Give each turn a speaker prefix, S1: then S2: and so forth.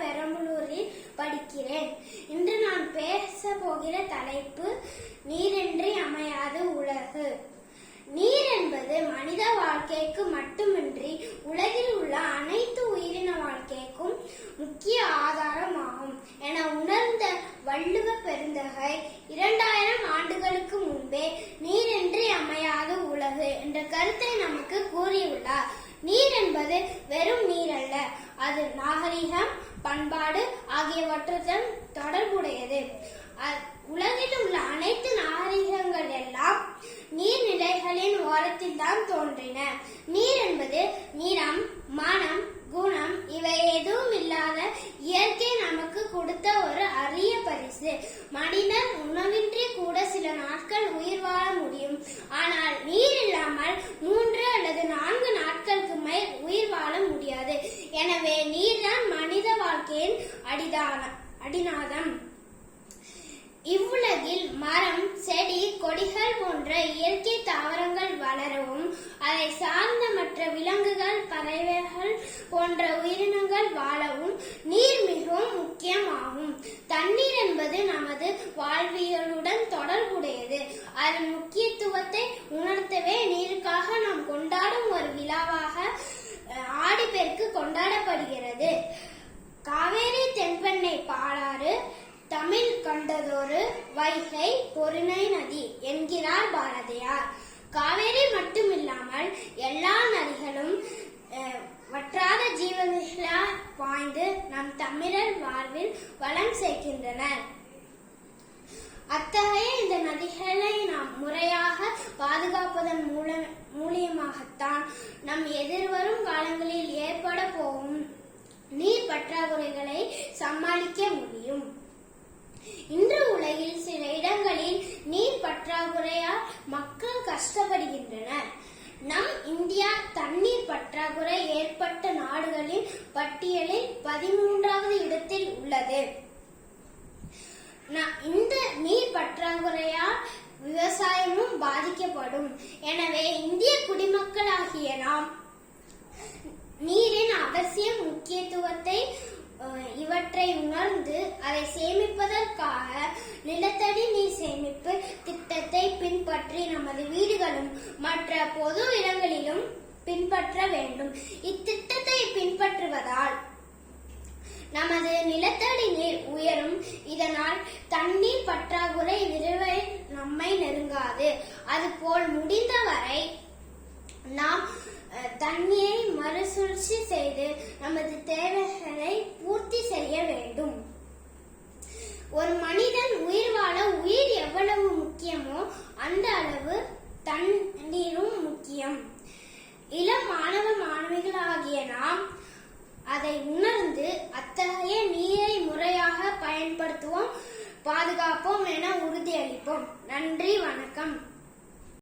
S1: பெரம்பலூரில் படிக்கிறேன். இன்று நான் பேச போகிற தலைப்பு நீரின்றி அமையாது உலகு. நீர் என்பது மனித வாழ்க்கைக்கு மட்டுமின்றி உலகில் உள்ள அனைத்து உயிரின வாழ்க்கைக்கும் முக்கிய ஆதாரமாகும் என உணர்ந்த வள்ளுவ பெருந்தகை 2000 ஆண்டுகளுக்கு முன்பே நீரின்றி அமையாது உலகு என்ற கருத்தை நமக்கு கூறியுள்ளார். நீர் என்பது வெறும் நீர் அல்ல, அது நாகரிகம், பண்பாடு ஆகியவற்றுடன் தொடர்புடையது. உலகில் உள்ள அனைத்து நாகரிகங்கள் எல்லாம் நீர்நிலைகளின் ஓரத்தில் தான் தோன்றின. நீர் என்பது நிறம், மனம், குணம் இவை எதுவும் இல்லாத இயற்கை நமக்கு கொடுத்த ஒரு அரிய பரிசு. மனிதன் உணவின்றி கூட சில நாட்கள் உயிர் வாழ முடியும். ஆனால் நீர் இல்லாமல் 3 அல்லது 4 நாட்களுக்கு மேல் உயிர் வாழ முடியாது. எனவே நீர்தான் மனித வாழ்க்கையின் அடிநாதம். இவ்வுலகில் மரம், செடி, கொடிகள் போன்ற இயற்கை தாவரங்கள் வளரவும், அதை சார்ந்த மற்ற விலங்குகள், பறவைகள் போன்ற உயிரினங்கள் வாழவும் நீர் மிகவும் முக்கியமாகும். தண்ணீர் என்பது நமது வாழ்வியலுடன் தொடர்புடையது. அதன் முக்கியத்துவத்தை உணர்த்தவே நீருக்காக நாம் கொண்டாடும் ஒரு விழாவாக ஆடிப்பெருக்கு கொண்டாடப்படுகிறது. காவேரி தென்பெண்ணை பாலாறு, தமிழ் கண்டதொரு வைகை பொருணை நதி என்கிறார் பாரதியார். காவேரி மட்டுமில்லாமல் எல்லா நதிகளும் வற்றாத ஜீவன்களாய் வாய்ந்து நம் தமிழர் வாழ்வில் வளம் சேர்க்கின்றனர். அத்தகைய இந்த நதிகளை நாம் முறையாக பாதுகாப்பதன் மூலியமாகத்தான் நம் எதிர்வரும் காலங்களில் ஏற்பட போகும் நீர் பற்றாக்குறைகளை சமாளிக்க முடியும். இன்று உலகில் சில இடங்களில் நீர் பற்றாக்குறையால் மக்கள் கஷ்டப்படுகின்றனர். நம் இந்தியா தண்ணீர் பற்றாக்குறை ஏற்பட்ட நாடுகளின் பட்டியலில் 13வது இடத்தில் உள்ளது. இந்த நீர் பற்றாக்குறையால் விவசாயமும் பாதிக்கப்படும். எனவே இந்திய குடிமக்களாகிய நாம் நீரின் அவசியம், முக்கியத்துவத்தை இவற்றை உணர்ந்து அதை சேமிப்பதற்காக நிலத்தடி நீர் சேமிப்பு திட்டத்தை பின்பற்றி நமது வீடுகளும் மற்ற பொது இடங்களிலும் பின்பற்ற வேண்டும். இத்திட்டத்தை பின்பற்றுவதால் நமது நிலத்தடி நீர் உயரும். இதனால் தண்ணீர் பற்றாக்குறை விரைவில் நம்மை நெருங்காது. அதுபோல் முடிந்தவரை நாம் தண்ணீரை மறுசுழற்சி செய்து நமது தேவைகளை பூர்த்தி செய்ய வேண்டும். ஒரு மனிதன் உயிர் வாழ உயிர் எவ்வளவு முக்கியமோ அந்த அளவு தண்ணீரும் முக்கியம். இளம் மாணவ மாணவிகளாகிய நாம் அதை உணர்ந்து அத்தகைய நீரை முறையாக பயன்படுத்துவோம், பாதுகாப்போம் என உறுதியளிப்போம். நன்றி, வணக்கம்.